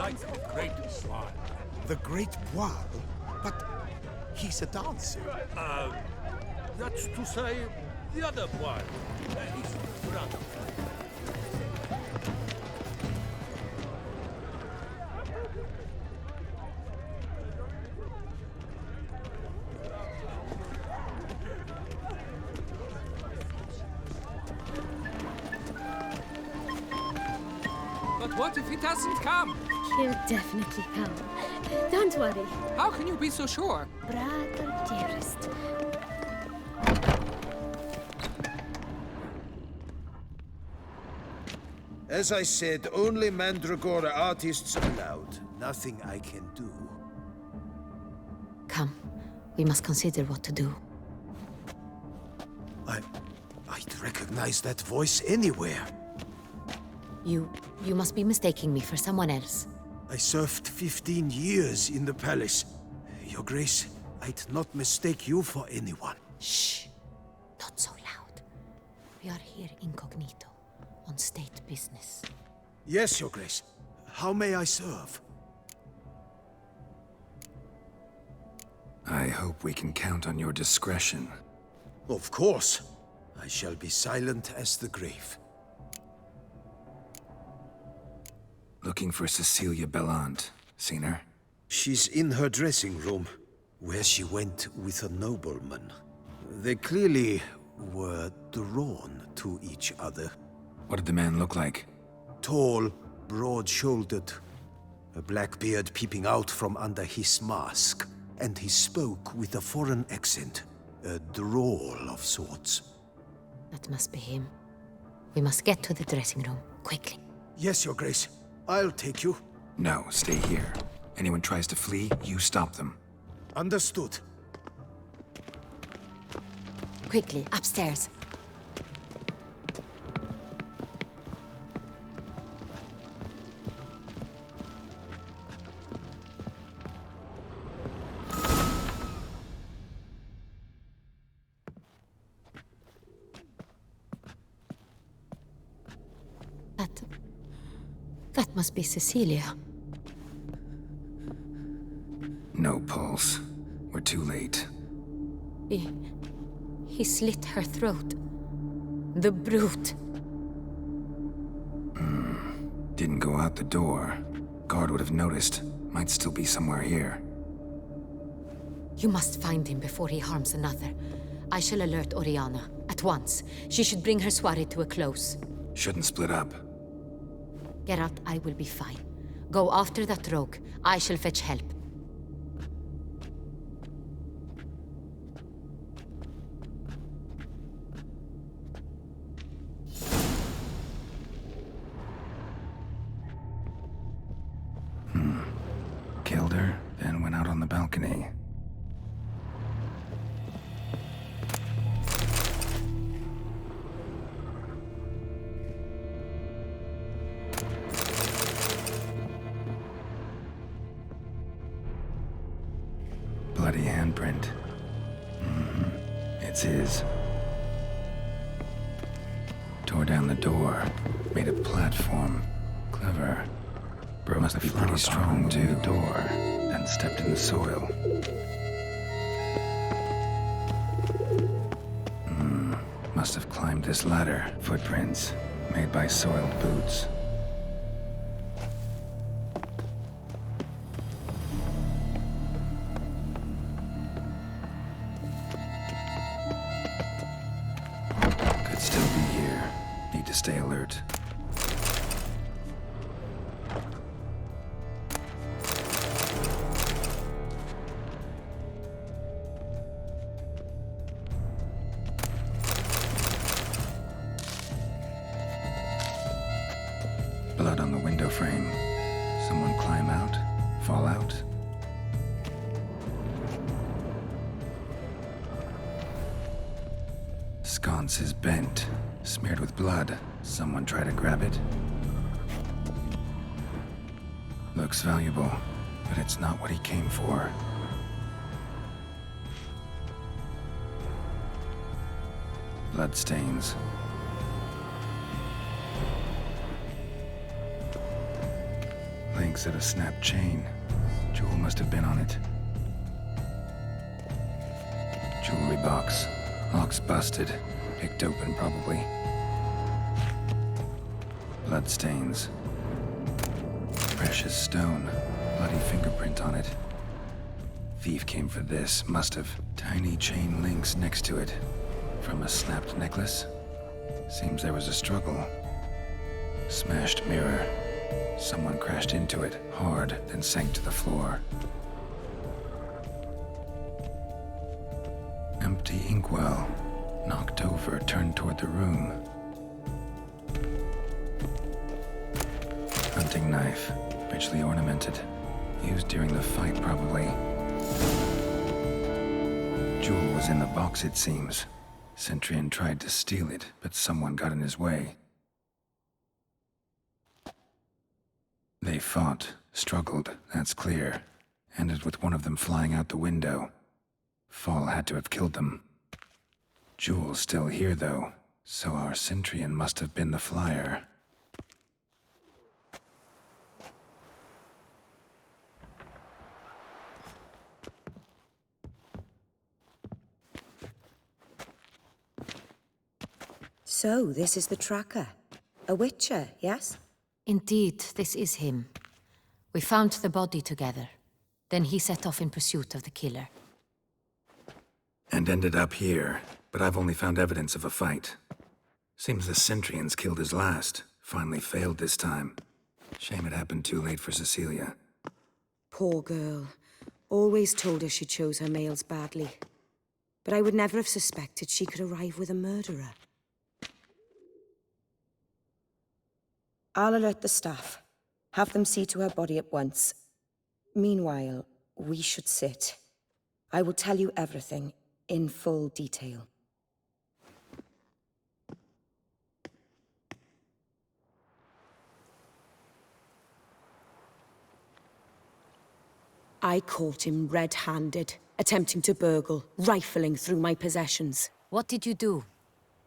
like the Great Poil. The Great Poil? But he's a dancer. That's to say, the other Poil. His brother. But what if he doesn't come? He'll definitely come. Don't worry. How can you be so sure? Brother dearest. As I said, only Mandragora artists allowed. Nothing I can do. Come. We must consider what to do. I'd recognize that voice anywhere. You must be mistaking me for someone else. I served 15 years in the palace. Your Grace, I'd not mistake you for anyone. Shh. Not so loud. We are here incognito, on state business. Yes, Your Grace. How may I serve? I hope we can count on your discretion. Of course. I shall be silent as the grave. Looking for Cecilia Bellant. Seen her? She's in her dressing room, where she went with a nobleman. They clearly were drawn to each other. What did the man look like? Tall, broad-shouldered, a black beard peeping out from under his mask, and he spoke with a foreign accent, a drawl of sorts. That must be him. We must get to the dressing room, quickly. Yes, Your Grace. I'll take you. No, stay here. Anyone tries to flee, you stop them. Understood. Quickly, upstairs. That must be Cecilia. No pulse. We're too late. He slit her throat. The brute. Didn't go out the door. Guard would have noticed. Might still be somewhere here. You must find him before he harms another. I shall alert Oriana. At once. She should bring her soirée to a close. Shouldn't split up. Geralt, I will be fine. Go after that rogue. I shall fetch help. Killed her, then went out on the balcony. Bloody handprint. It's his. Tore down the door. Made a platform. Clever. Bro must be pretty strong too. The door, then stepped in the soil. Must have climbed this ladder. Footprints, made by soiled boots. Could still be here. Need to stay alert. Blood on the window frame. Someone climb out? Fall out? Sconce is bent, smeared with blood. Someone try to grab it? Looks valuable, but it's not what he came for. Bloodstains. links at a snapped chain. Jewel must have been on it. Jewelry box. Lock's busted. Picked open, probably. Bloodstains. Precious stone. Bloody fingerprint on it. Thief came for this, must have. Tiny chain links next to it. From a snapped necklace? Seems there was a struggle. Smashed mirror. Someone crashed into it, hard, then sank to the floor. Empty inkwell. Knocked over, turned toward the room. Hunting knife. Richly ornamented. Used during the fight, probably. Jewel was in the box, it seems. CINTRA tried to steal it, but someone got in his way. They fought, struggled, that's clear. Ended with one of them flying out the window. Fall had to have killed them. Jewel's still here, though, so our CINTRA must have been the flyer. So, this is the tracker. A witcher, yes? Indeed, this is him. We found the body together. Then he set off in pursuit of the killer. And ended up here, but I've only found evidence of a fight. Seems the CINTRA killed his last. Finally failed this time. Shame it happened too late for Cecilia. Poor girl. Always told her she chose her males badly. But I would never have suspected she could arrive with a murderer. I'll alert the staff. Have them see to her body at once. Meanwhile, we should sit. I will tell you everything, in full detail. I caught him red-handed, attempting to burgle, rifling through my possessions. What did you do?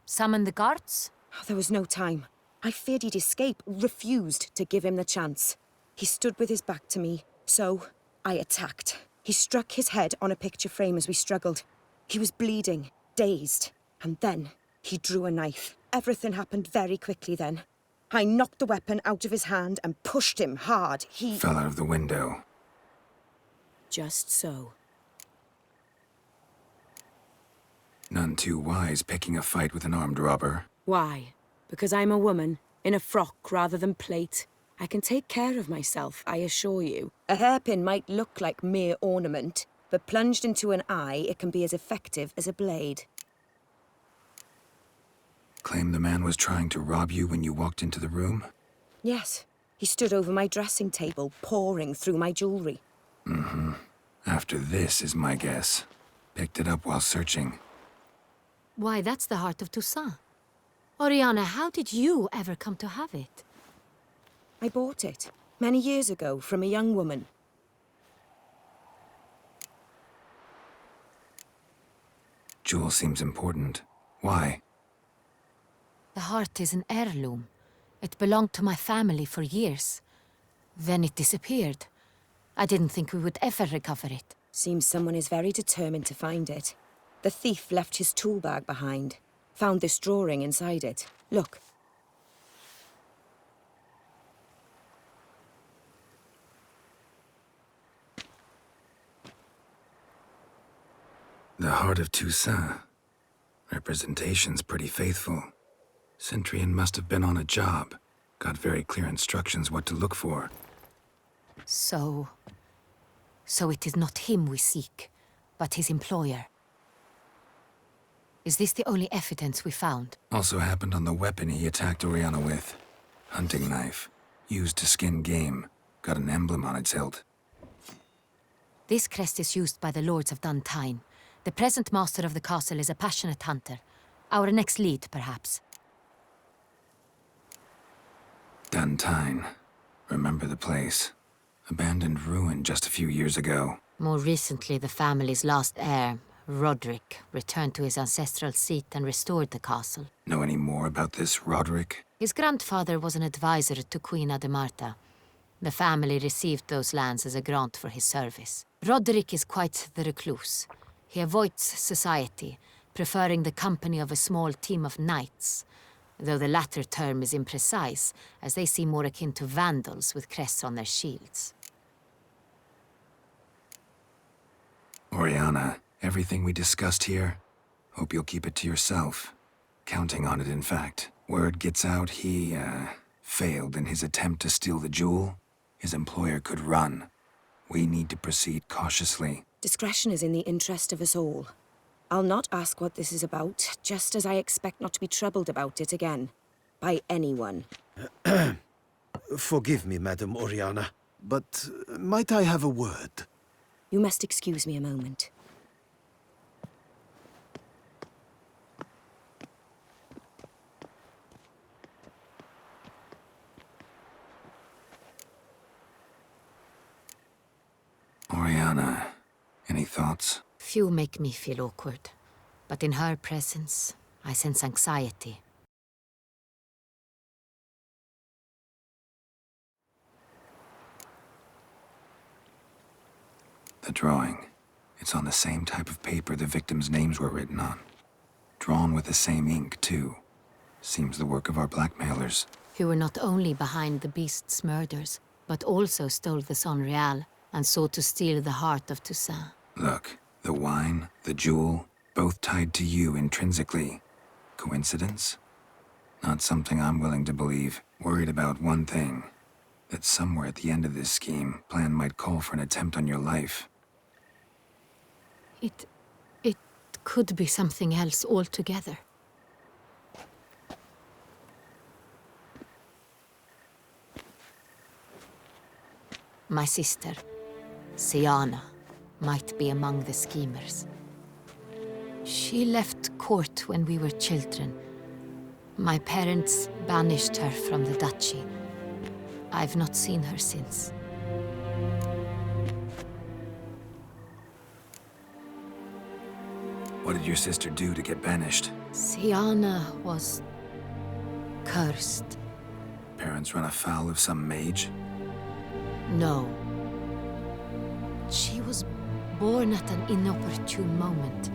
Summon the guards? There was no time. I feared he'd escape, refused to give him the chance. He stood with his back to me, so I attacked. He struck his head on a picture frame as we struggled. He was bleeding, dazed, and then he drew a knife. Everything happened very quickly then. I knocked the weapon out of his hand and pushed him hard. He Fell out of the window. Just so. None too wise picking a fight with an armed robber. Why? Because I'm a woman, in a frock rather than plate. I can take care of myself, I assure you. A hairpin might look like mere ornament, but plunged into an eye, it can be as effective as a blade. Claim the man was trying to rob you when you walked into the room? Yes. He stood over my dressing table, pouring through my jewelry. Mm-hmm. After this is my guess. Picked it up while searching. Why, that's the heart of Toussaint. Oriana, how did you ever come to have it? I bought it, many years ago, from a young woman. Jewel seems important. Why? The heart is an heirloom. It belonged to my family for years. Then it disappeared. I didn't think we would ever recover it. Seems someone is very determined to find it. The thief left his tool bag behind. Found this drawing inside it. Look. The heart of Toussaint. Representation's pretty faithful. CINTRA must have been on a job. Got very clear instructions what to look for. So it is not him we seek, but his employer. Is this the only evidence we found? Also happened on the weapon he attacked Oriana with. Hunting knife. Used to skin game. Got an emblem on its hilt. This crest is used by the Lords of Duntine. The present master of the castle is a passionate hunter. Our next lead, perhaps. Duntine. Remember the place. Abandoned ruin just a few years ago. More recently, the family's last heir, Roderick, returned to his ancestral seat and restored the castle. Know any more about this Roderick? His grandfather was an advisor to Queen Ademarta. The family received those lands as a grant for his service. Roderick is quite the recluse. He avoids society, preferring the company of a small team of knights, though the latter term is imprecise, as they seem more akin to vandals with crests on their shields. Oriana, everything we discussed here, hope you'll keep it to yourself. Counting on it, in fact. Word gets out he, failed in his attempt to steal the jewel. His employer could run. We need to proceed cautiously. Discretion is in the interest of us all. I'll not ask what this is about, just as I expect not to be troubled about it again. By anyone. Forgive me, Madam Oriana, but might I have a word? You must excuse me a moment. Oriana, any thoughts? Few make me feel awkward, but in her presence, I sense anxiety. The drawing. It's on the same type of paper the victims' names were written on. Drawn with the same ink, too. Seems the work of our blackmailers. Who were not only behind the beast's murders, but also stole the unravel and sought to steal the heart of Toussaint. Look, the wine, the jewel, both tied to you intrinsically. Coincidence? Not something I'm willing to believe. Worried about one thing. That somewhere at the end of this scheme, plan might call for an attempt on your life. It could be something else altogether. My sister, Siana, might be among the schemers. She left court when we were children. My parents banished her from the duchy. I've not seen her since. What did your sister do to get banished? Siana was cursed. Parents run afoul of some mage? No. She was born at an inopportune moment.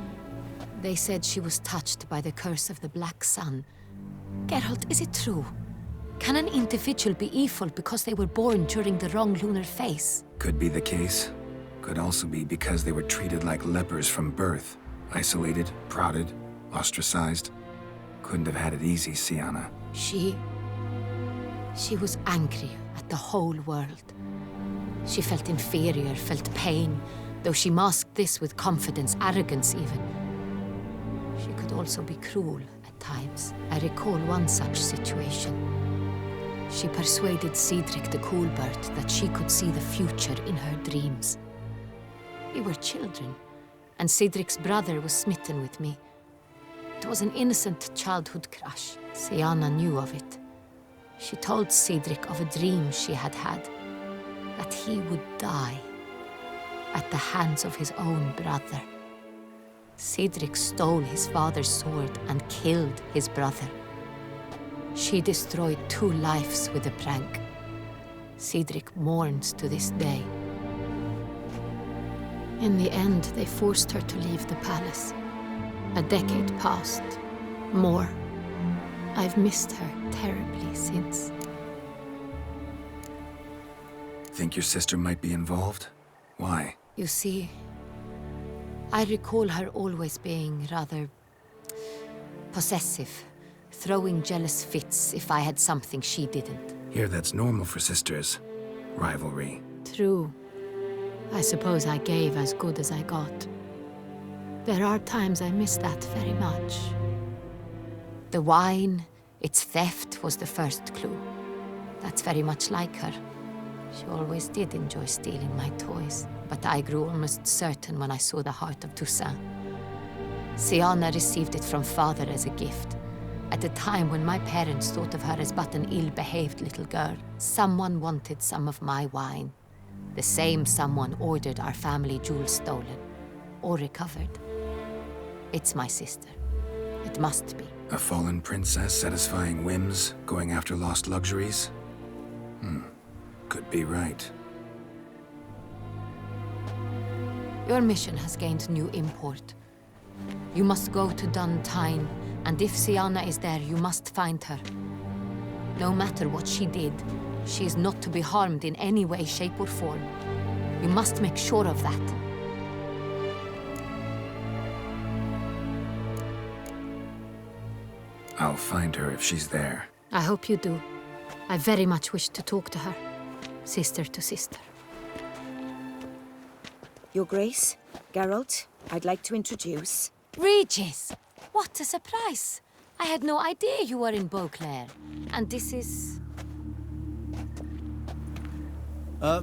They said she was touched by the curse of the Black Sun. Geralt, is it true? Can an individual be evil because they were born during the wrong lunar phase? Could be the case. Could also be because they were treated like lepers from birth. Isolated, prodded, ostracized. Couldn't have had it easy, Siana. She was angry at the whole world. She felt inferior, felt pain, though she masked this with confidence, arrogance even. She could also be cruel at times. I recall one such situation. She persuaded Cedric the Coolbert that she could see the future in her dreams. We were children, and Cedric's brother was smitten with me. It was an innocent childhood crush. Siana knew of it. She told Cedric of a dream she had had, that he would die at the hands of his own brother. Cedric stole his father's sword and killed his brother. She destroyed 2 lives with a prank. Cedric mourns to this day. In the end, they forced her to leave the palace. A decade passed. More. I've missed her terribly since. Think your sister might be involved? Why? You see, I recall her always being rather possessive, throwing jealous fits if I had something she didn't. Here, that's normal for sisters. Rivalry. True. I suppose I gave as good as I got. There are times I miss that very much. The wine, its theft, was the first clue. That's very much like her. She always did enjoy stealing my toys, but I grew almost certain when I saw the heart of Toussaint. Siana received it from father as a gift. At a time when my parents thought of her as but an ill-behaved little girl, someone wanted some of my wine. The same someone ordered our family jewels stolen, or recovered. It's my sister. It must be. A fallen princess satisfying whims, going after lost luxuries? Could be right. Your mission has gained new import. You must go to Duntine, and if Sienna is there, you must find her. No matter what she did, she is not to be harmed in any way, shape, or form. You must make sure of that. I'll find her if she's there. I hope you do. I very much wish to talk to her. Sister to sister. Your Grace, Geralt, I'd like to introduce... Regis! What a surprise! I had no idea you were in Beauclair. And this is...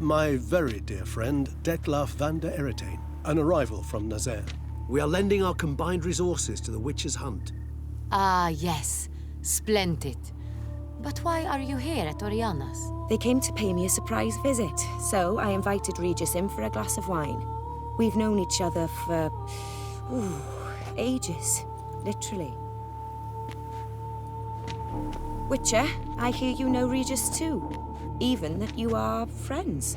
My very dear friend, Detlef van der Eretain, an arrival from Nazaire. We are lending our combined resources to the Witch's Hunt. Ah, yes. Splendid. But why are you here at Oriana's? They came to pay me a surprise visit, so I invited Regis in for a glass of wine. We've known each other for... ages. Literally. Witcher, I hear you know Regis too. Even that you are friends.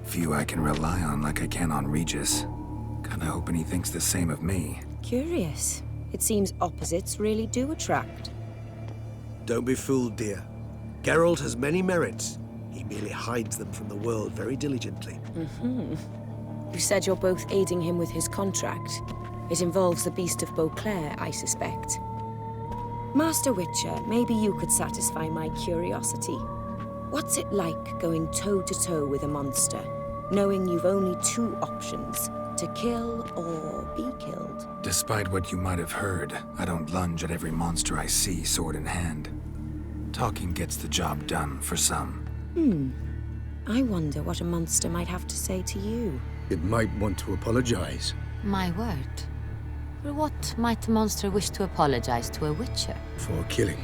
Few I can rely on like I can on Regis. Kinda hoping he thinks the same of me. Curious. It seems opposites really do attract. Don't be fooled, dear. Geralt has many merits. He merely hides them from the world very diligently. You said you're both aiding him with his contract. It involves the Beast of Beauclair, I suspect. Master Witcher, maybe you could satisfy my curiosity. What's it like going toe-to-toe with a monster, knowing you've only two options, to kill or be killed? Despite what you might have heard, I don't lunge at every monster I see sword in hand. Talking gets the job done for some. I wonder what a monster might have to say to you. It might want to apologize. My word. For what might a monster wish to apologize to a witcher? For killing.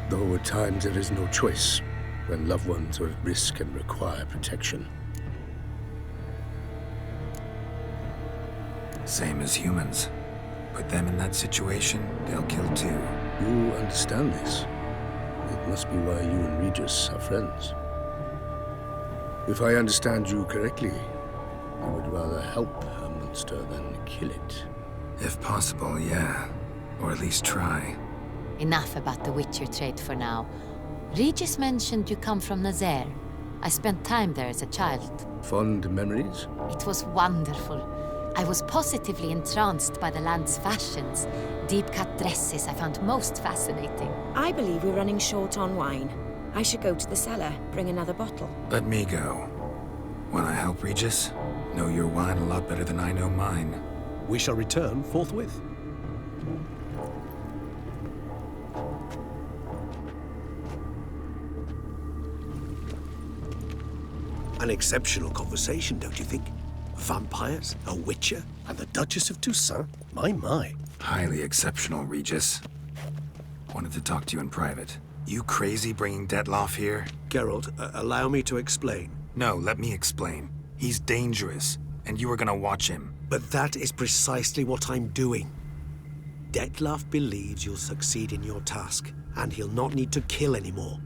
Though at times there is no choice, when loved ones are at risk and require protection. Same as humans. Put them in that situation, they'll kill too. You understand this. It must be why you and Regis are friends. If I understand you correctly, you would rather help a monster than kill it. If possible, yeah. Or at least try. Enough about the witcher trade for now. Regis mentioned you come from Nazaire. I spent time there as a child. Fond memories? It was wonderful. I was positively entranced by the land's fashions. Deep-cut dresses I found most fascinating. I believe we're running short on wine. I should go to the cellar, bring another bottle. Let me go. Wanna help, Regis? Know your wine a lot better than I know mine. We shall return forthwith. An exceptional conversation, don't you think? Vampires, a witcher, And the Duchess of Toussaint? My. Highly exceptional, Regis. Wanted to talk to you in private. You crazy bringing Detlef here? Geralt, allow me to explain. No, let me explain. He's dangerous, and you were gonna watch him. But that is precisely what I'm doing. Detlef believes you'll succeed in your task, and he'll not need to kill anymore.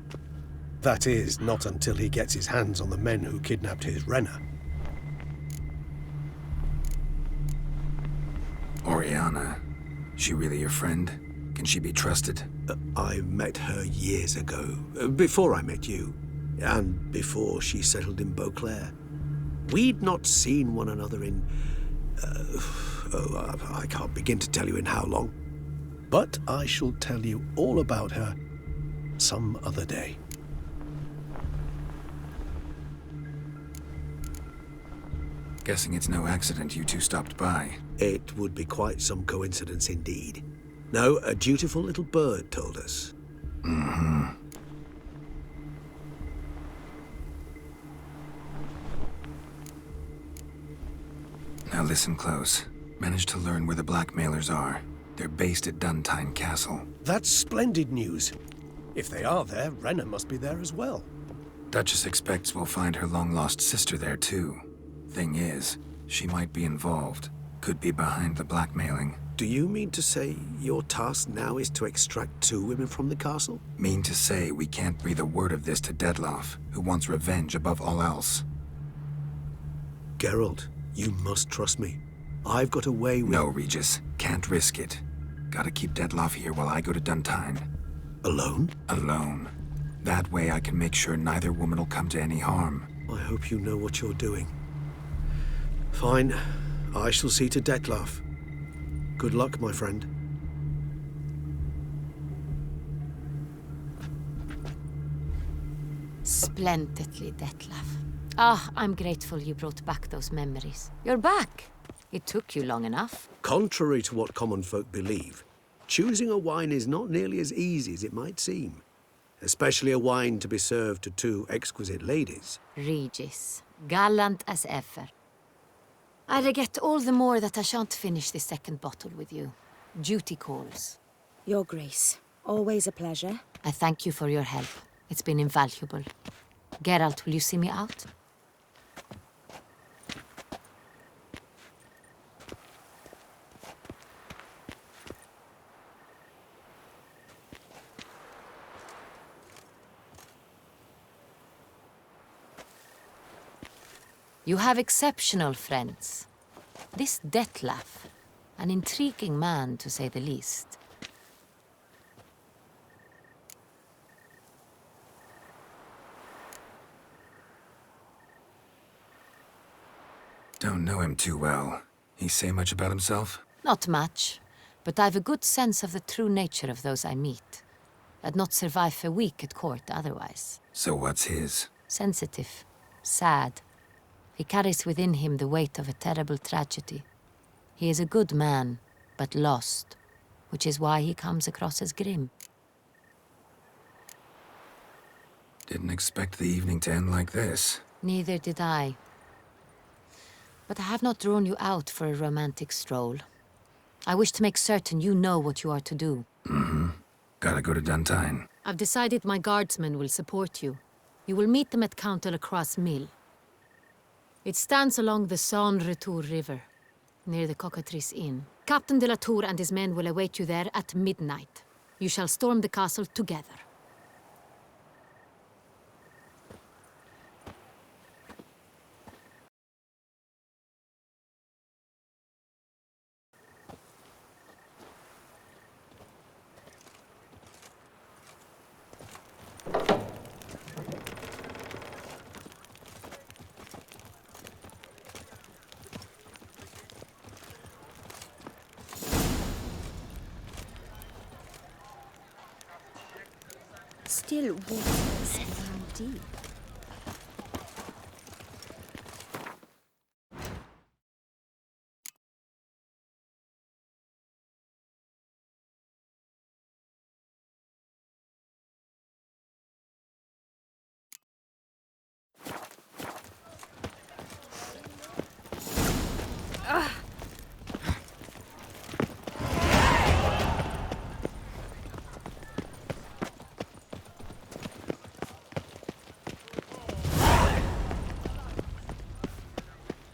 That is, not until he gets his hands on the men who kidnapped his Renna. Oriana. She really your friend? Can she be trusted? I met her years ago, before I met you, and before she settled in Beauclair. We'd not seen one another in... I can't begin to tell you in how long. But I shall tell you all about her some other day. Guessing it's no accident you two stopped by. It would be quite some coincidence indeed. No, a dutiful little bird told us. Mm-hmm. Now listen close. Managed to learn where the blackmailers are. They're based at Duntine Castle. That's splendid news. If they are there, Renna must be there as well. Duchess expects we'll find her long-lost sister there too. Thing is, she might be involved. Could be behind the blackmailing. Do you mean to say your task now is to extract 2 women from the castle? Mean to say we can't breathe a word of this to Dettlaff, who wants revenge above all else. Geralt, you must trust me. I've got a way with... No, Regis. Can't risk it. Gotta keep Dettlaff here while I go to Duntine. Alone? Alone. That way I can make sure neither woman will come to any harm. I hope you know what you're doing. Fine. I shall see to Dettlaff. Good luck, my friend. Splendidly, Dettlaff. Ah, I'm grateful you brought back those memories. You're back. It took you long enough. Contrary to what common folk believe, choosing a wine is not nearly as easy as it might seem. Especially a wine to be served to 2 exquisite ladies. Regis, gallant as ever. I regret all the more that I shan't finish this 2nd bottle with you. Duty calls. Your Grace, always a pleasure. I thank you for your help. It's been invaluable. Geralt, will you see me out? You have exceptional friends. This Dettlaff, an intriguing man to say the least. Don't know him too well. He say much about himself? Not much, but I've a good sense of the true nature of those I meet. I'd not survive a week at court otherwise. So what's his? Sensitive, sad. He carries within him the weight of a terrible tragedy. He is a good man, but lost, which is why he comes across as grim. Didn't expect the evening to end like this. Neither did I. But I have not drawn you out for a romantic stroll. I wish to make certain you know what you are to do. Mm-hmm. Gotta go to Duntine. I've decided my guardsmen will support you. You will meet them at Count de la Croix's mill. It stands along the Saône-Retour River, near the Cockatrice Inn. Captain de la Tour and his men will await you there at midnight. You shall storm the castle together. Still waters around deep.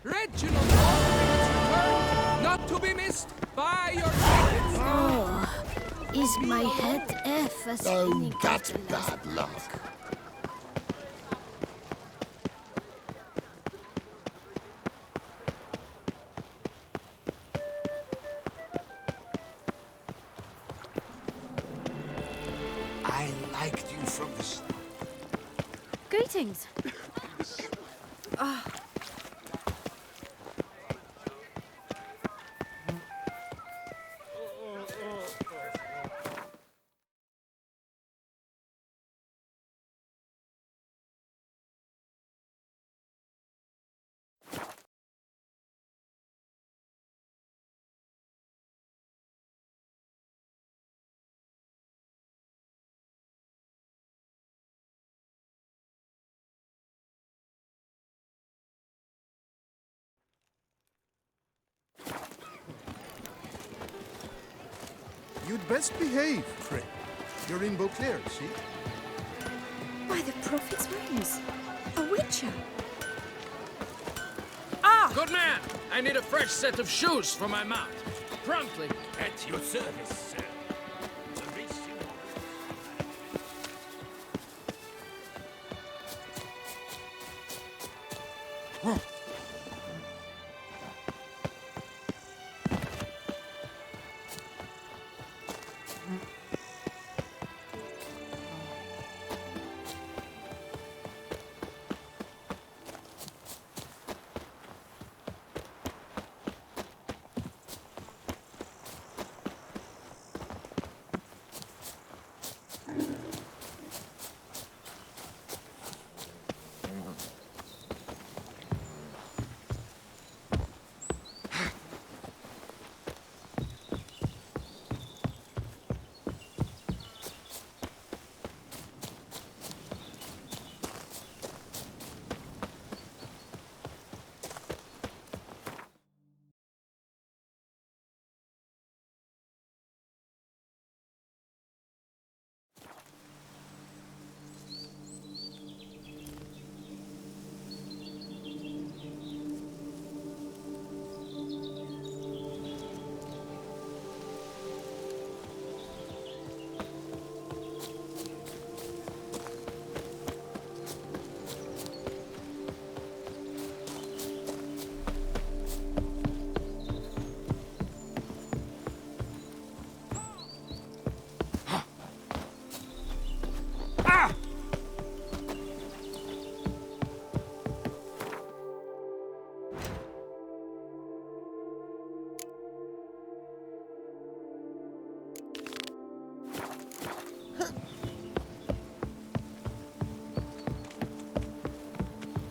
Reginald return, not to be missed by your tickets. Oh, is my head ever spinning? Oh, that's bad luck. I liked you from the start. Greetings. You'd best behave, Frey. You're in Beauclair, see? By the Prophet's wings. A witcher. Ah! Good man! I need a fresh set of shoes for my mount. Promptly. At your service, sir. The racing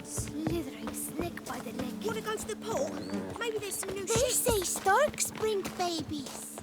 Slithering snake by the neck. Wanna go to the pool? Maybe there's some new They shit. say storks bring babies.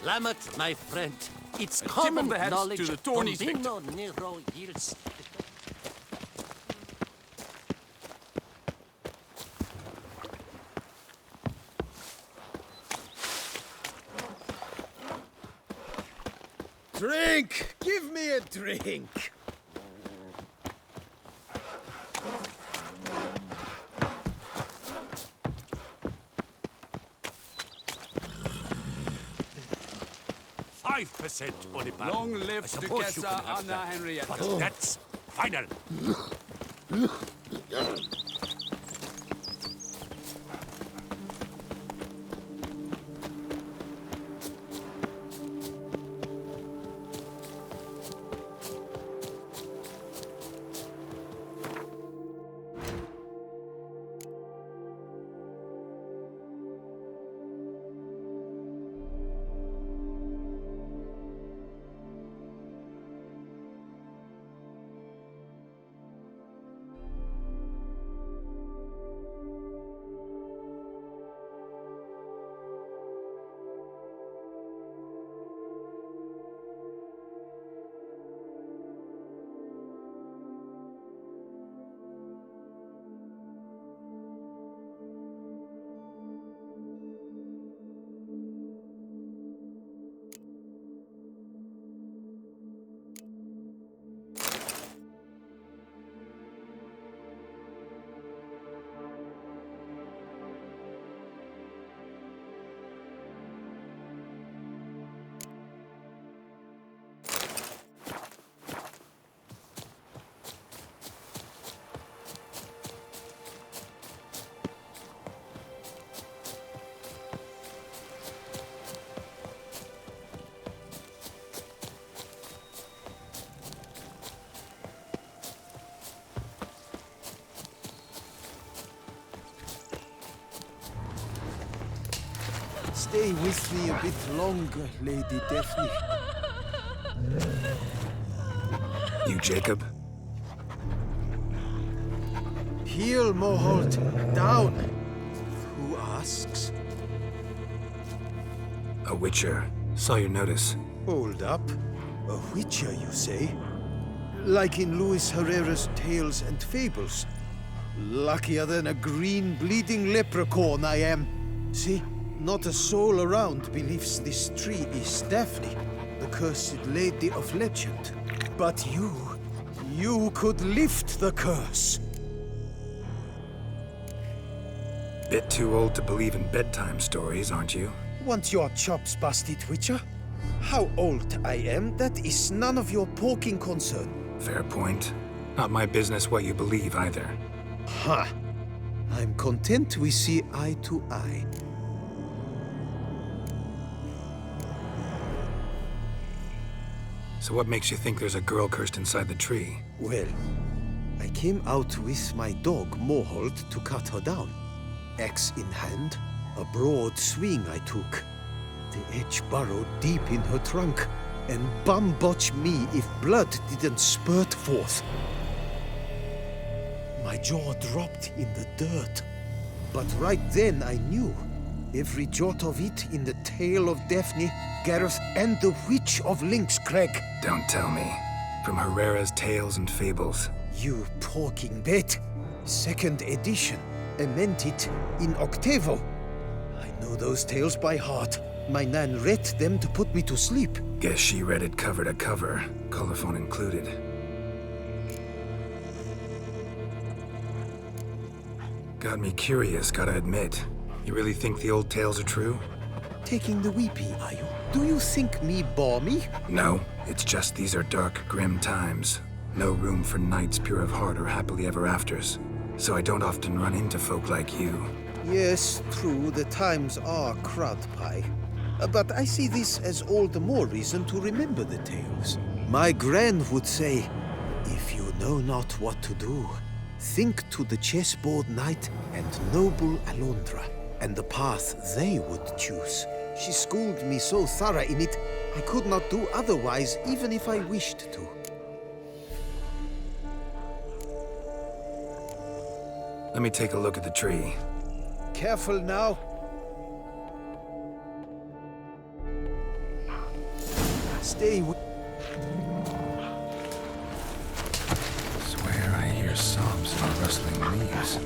Lamet, my friend. It's tip common of the hat knowledge to the Tawny's Bombino Nero yields. Drink! Give me a drink! 5% on the barrel. Long live I suppose you Duchessa can have Anna that, Henrietta. but that's final. Stay with me a bit longer, Lady Daphne. You, Jacob? Heel, Moholt. Down. Who asks? A witcher. Saw your notice. Hold up. A witcher, you say? Like in Luis Herrera's Tales and Fables. Luckier than a green bleeding leprechaun I am. See? Not a soul around believes this tree is Daphne, the cursed lady of legend. But you could lift the curse. Bit too old to believe in bedtime stories, aren't you? Want your chops busted, Witcher? How old I am, that is none of your poking concern. Fair point. Not my business what you believe either. Ha! I'm content we see eye to eye. So what makes you think there's a girl cursed inside the tree? Well, I came out with my dog, Moholt, to cut her down. Axe in hand, a broad swing I took. The edge burrowed deep in her trunk, and bum-botch me if blood didn't spurt forth. My jaw dropped in the dirt. But right then I knew. Every jot of it in the tale of Daphne, Gareth, and the Witch of Lynx Crag. Don't tell me. From Herrera's Tales and Fables. You porking bet. Second edition. I meant it in octavo. I know those tales by heart. My nan read them to put me to sleep. Guess she read it cover to cover, colophon included. Got me curious, gotta admit. You really think the old tales are true? Taking the weepy, are you? Do you think me balmy? No, it's just these are dark, grim times. No room for knights pure of heart or happily ever afters. So I don't often run into folk like you. Yes, true, the times are crud pie. But I see this as all the more reason to remember the tales. My gran would say, if you know not what to do, think to the chessboard knight and noble Alondra, and the path they would choose. She schooled me so thorough in it, I could not do otherwise even if I wished to. Let me take a look at the tree. Careful now. Stay with... Swear I hear sobs and rustling leaves.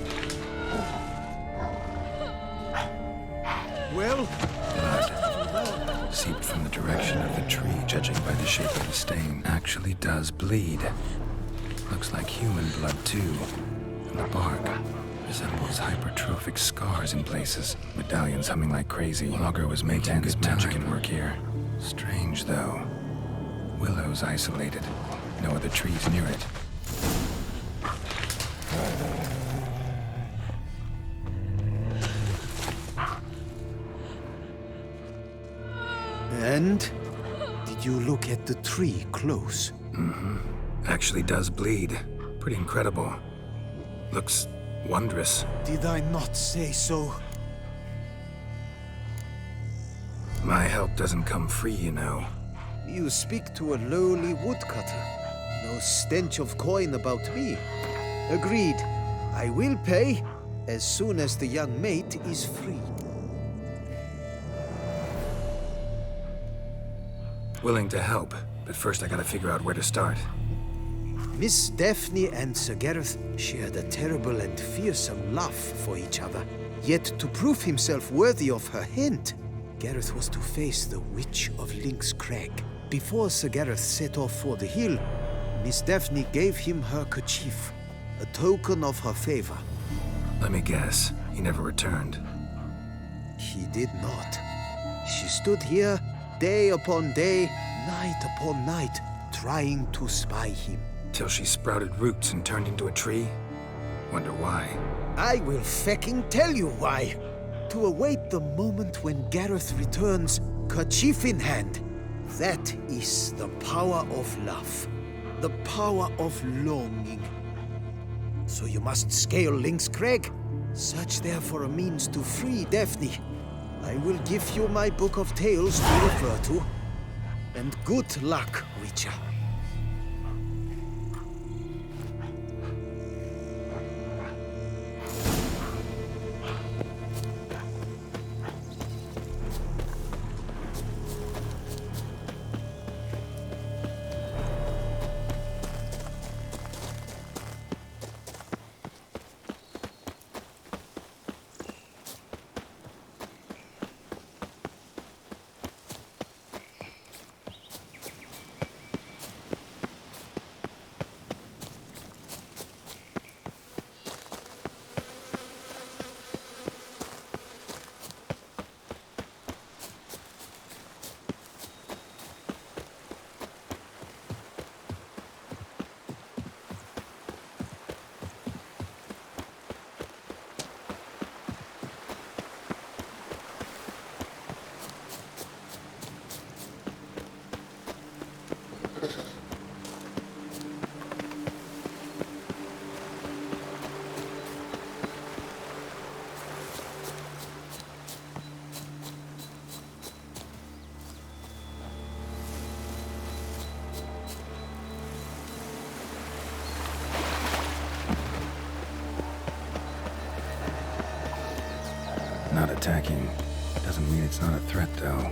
Well? Blood, seeped from the direction of the tree, judging by the shape of the stain, actually does bleed. Looks like human blood, too. And the bark resembles hypertrophic scars in places. Medallions humming like crazy. Logger was making good magic at work here. Strange, though. Willow's isolated. No other trees near it. And? Did you look at the tree close? Actually does bleed. Pretty incredible. Looks wondrous. Did I not say so? My help doesn't come free, you know. You speak to a lowly woodcutter. No stench of coin about me. Agreed. I will pay as soon as the young mate is free. Willing to help, but first I gotta figure out where to start. Miss Daphne and Sir Gareth shared a terrible and fearsome love for each other. Yet to prove himself worthy of her hand, Gareth was to face the Witch of Lynx Crag. Before Sir Gareth set off for the hill, Miss Daphne gave him her kerchief, a token of her favor. Let me guess, he never returned. He did not. She stood here day upon day, night upon night, trying to spy him. Till she sprouted roots and turned into a tree? Wonder why. I will fecking tell you why. To await the moment when Gareth returns, kerchief in hand. That is the power of love. The power of longing. So you must scale Lynx Crag. Search there for a means to free Daphne. I will give you my book of tales to refer to. And good luck, Witcher. Not attacking. Doesn't mean it's not a threat, though.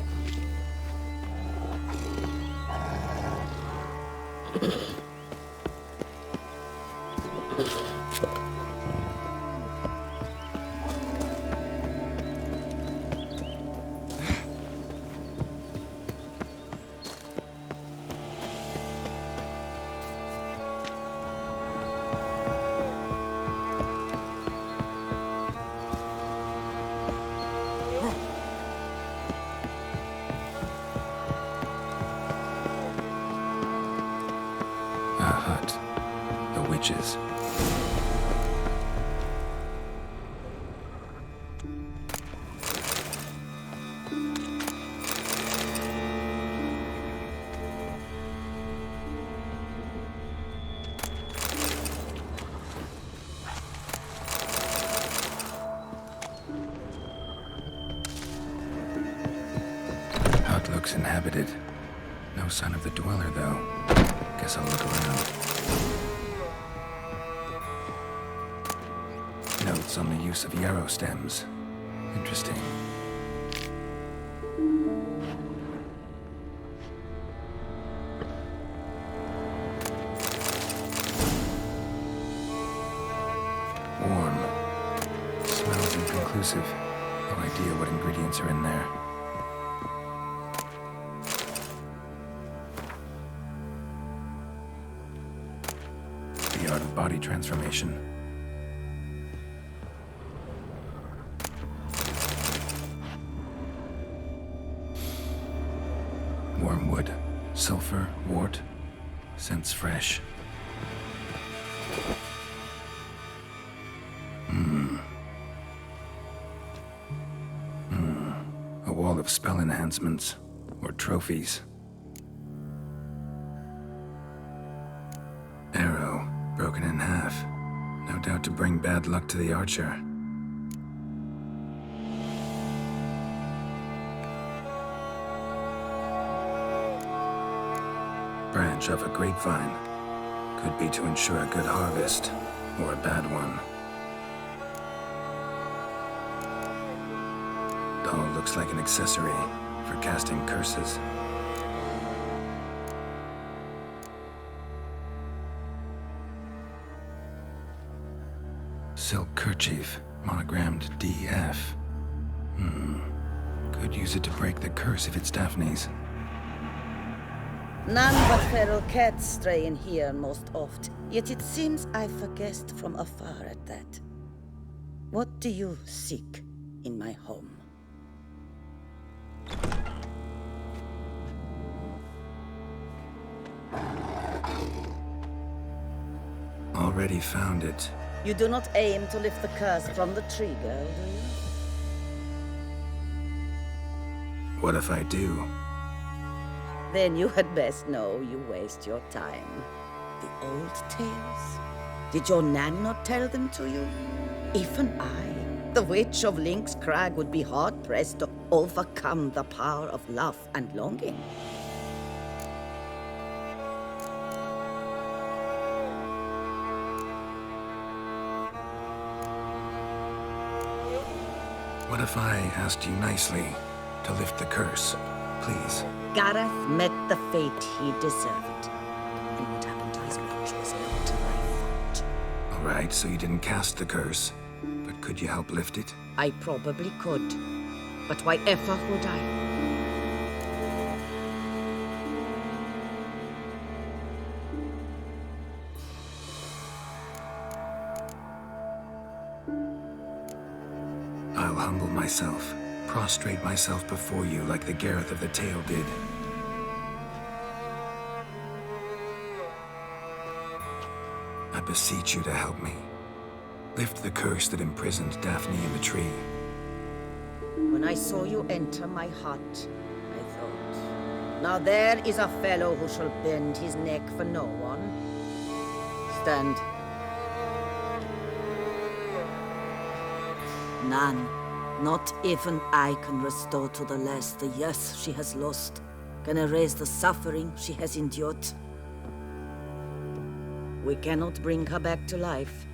Witches. Hut looks inhabited. No sign of the dweller, though. Guess I'll look around. Notes on the use of yarrow stems. Interesting. Warm. Smells inconclusive. No idea what ingredients are in there. The art of body transformation. wormwood. Sulfur, wort. Scents fresh. A wall of spell enhancements. Or trophies. Arrow, broken in half. No doubt to bring bad luck to the archer. Branch of a grapevine. Could be to ensure a good harvest, or a bad one. Doll looks like an accessory for casting curses. Silk kerchief, monogrammed DF. Could use it to break the curse if it's Daphne's. None but feral cats stray in here most oft, yet it seems I've guessed from afar at that. What do you seek in my home? Already found it. You do not aim to lift the curse from the tree, girl, do you? What if I do? Then you had best know you waste your time. The old tales? Did your Nan not tell them to you? Even I, the Witch of Lynx Crag, would be hard-pressed to overcome the power of love and longing. What if I asked you nicely to lift the curse, please? Gareth met the fate he deserved. And what happened to his witch was not my fault. All right, so you didn't cast the curse, but could you help lift it? I probably could. But why ever would I? I'll humble myself, prostrate myself before you like the Geralt of the Tale did. I beseech you to help me. Lift the curse that imprisoned Daphne in the tree. When I saw you enter my hut, I thought, now there is a fellow who shall bend his neck for no one. Stand. None. Not even I can restore to the lass the years she has lost, can erase the suffering she has endured. We cannot bring her back to life,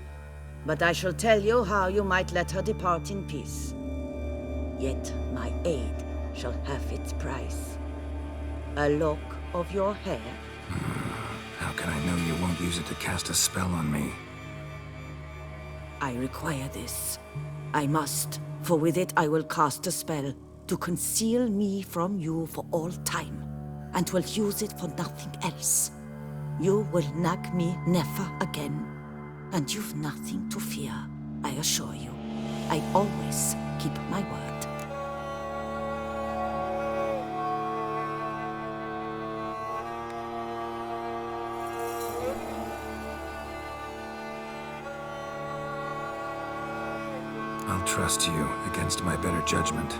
but I shall tell you how you might let her depart in peace. Yet my aid shall have its price. A lock of your hair. How can I know you won't use it to cast a spell on me? I require this. I must, for with it I will cast a spell to conceal me from you for all time, and will use it for nothing else. You will nag me never again, and you've nothing to fear, I assure you. I always keep my word. I'll trust you against my better judgment.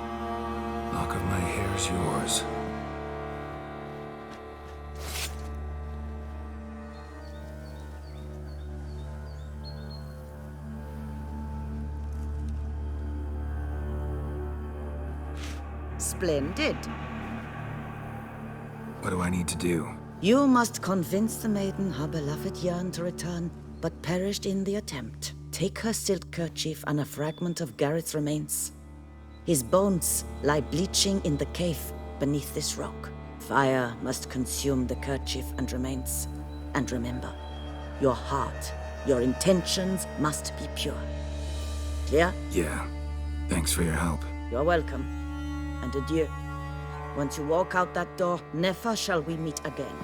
Lock of my hair's yours. Splendid. What do I need to do? You must convince the maiden her beloved yearned to return, but perished in the attempt. Take her silk kerchief and a fragment of Gareth's remains. His bones lie bleaching in the cave beneath this rock. Fire must consume the kerchief and remains. And remember, your heart, your intentions must be pure. Clear? Yeah. Thanks for your help. You're welcome. And adieu. Once you walk out that door, never shall we meet again.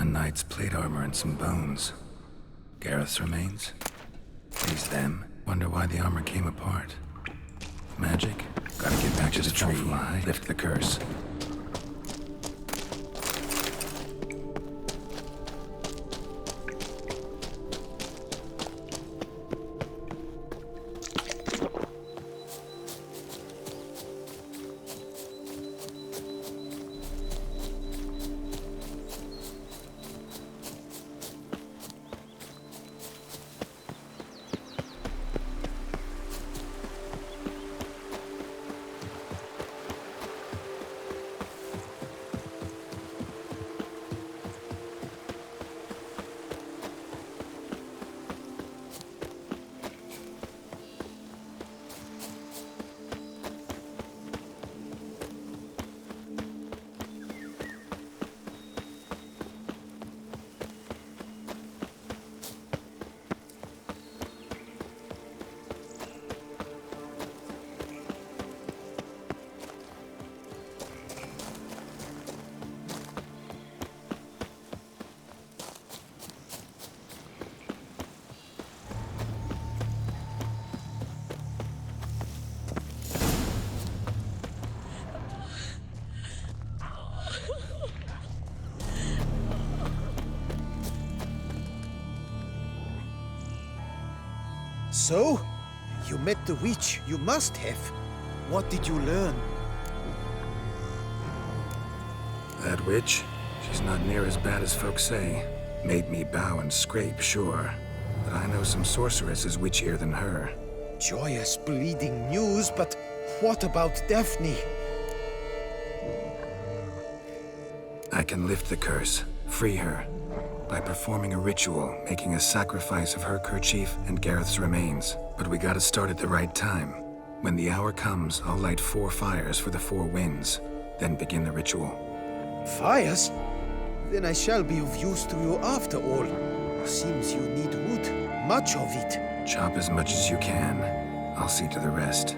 A knight's plate armor and some bones. Gareth's remains? These them? Wonder why the armor came apart. Magic? Gotta get back to the tree, lift the curse. So? You met the witch. You must have. What did you learn? That witch? She's not near as bad as folks say. Made me bow and scrape, sure. But I know some sorceresses witchier than her. Joyous, bleeding news, but what about Daphne? I can lift the curse, free her, by performing a ritual, making a sacrifice of her kerchief and Gareth's remains. But we gotta start at the right time. When the hour comes, I'll light 4 fires for the 4 winds, then begin the ritual. Fires? Then I shall be of use to you after all. Seems you need wood, much of it. Chop as much as you can. I'll see to the rest.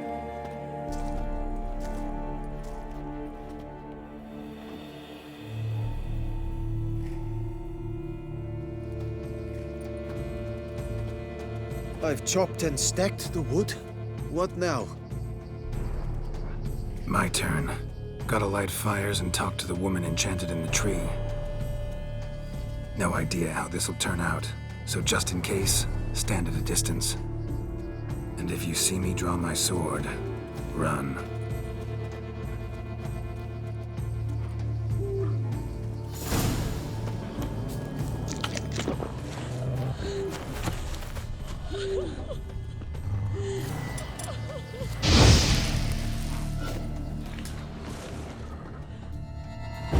I've chopped and stacked the wood. What now? My turn. Gotta light fires and talk to the woman enchanted in the tree. No idea how this'll turn out, so just in case, stand at a distance. And if you see me draw my sword, run.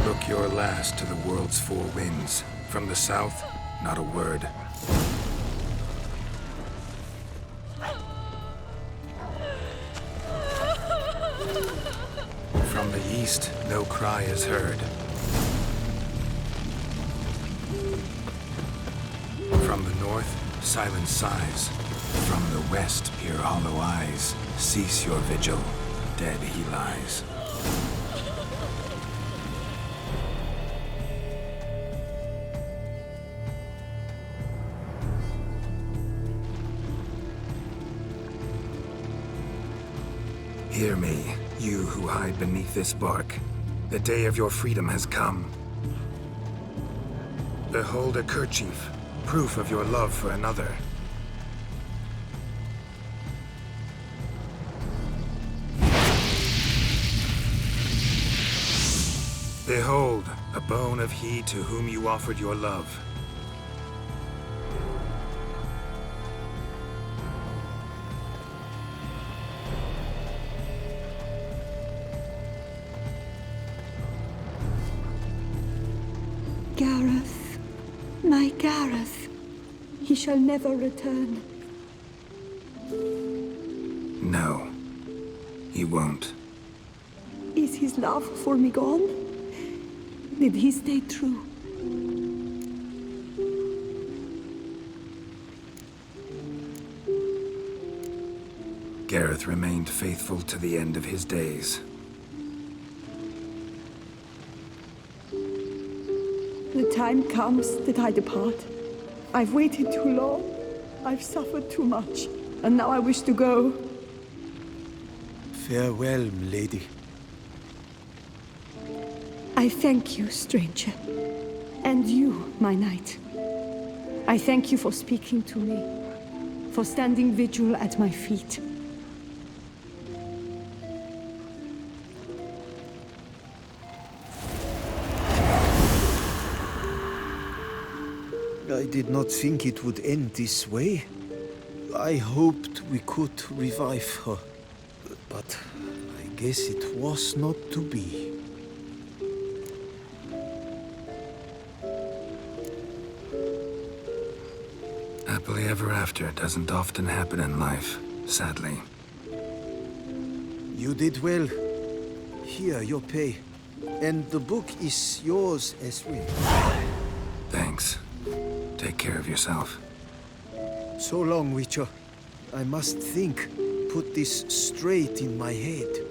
Look your last to the world's 4 winds. From the south, not a word. From the east, no cry is heard. From the north, silent sighs. From the west, peer hollow eyes. Cease your vigil, dead he lies. Hear me, you who hide beneath this bark. The day of your freedom has come. Behold a kerchief, proof of your love for another. Behold, a bone of he to whom you offered your love. Gareth, my Gareth, he shall never return. No, he won't. Is his love for me gone? Did he stay true? Gareth remained faithful to the end of his days. The time comes that I depart. I've waited too long. I've suffered too much. And now I wish to go. Farewell, milady. I thank you, stranger. And you, my knight. I thank you for speaking to me. For standing vigil at my feet. I did not think it would end this way. I hoped we could revive her. But I guess it was not to be. Happily ever after doesn't often happen in life, sadly. You did well. Here, your pay. And the book is yours as well. Thanks. Take care of yourself. So long, Witcher. I must think. Put this straight in my head.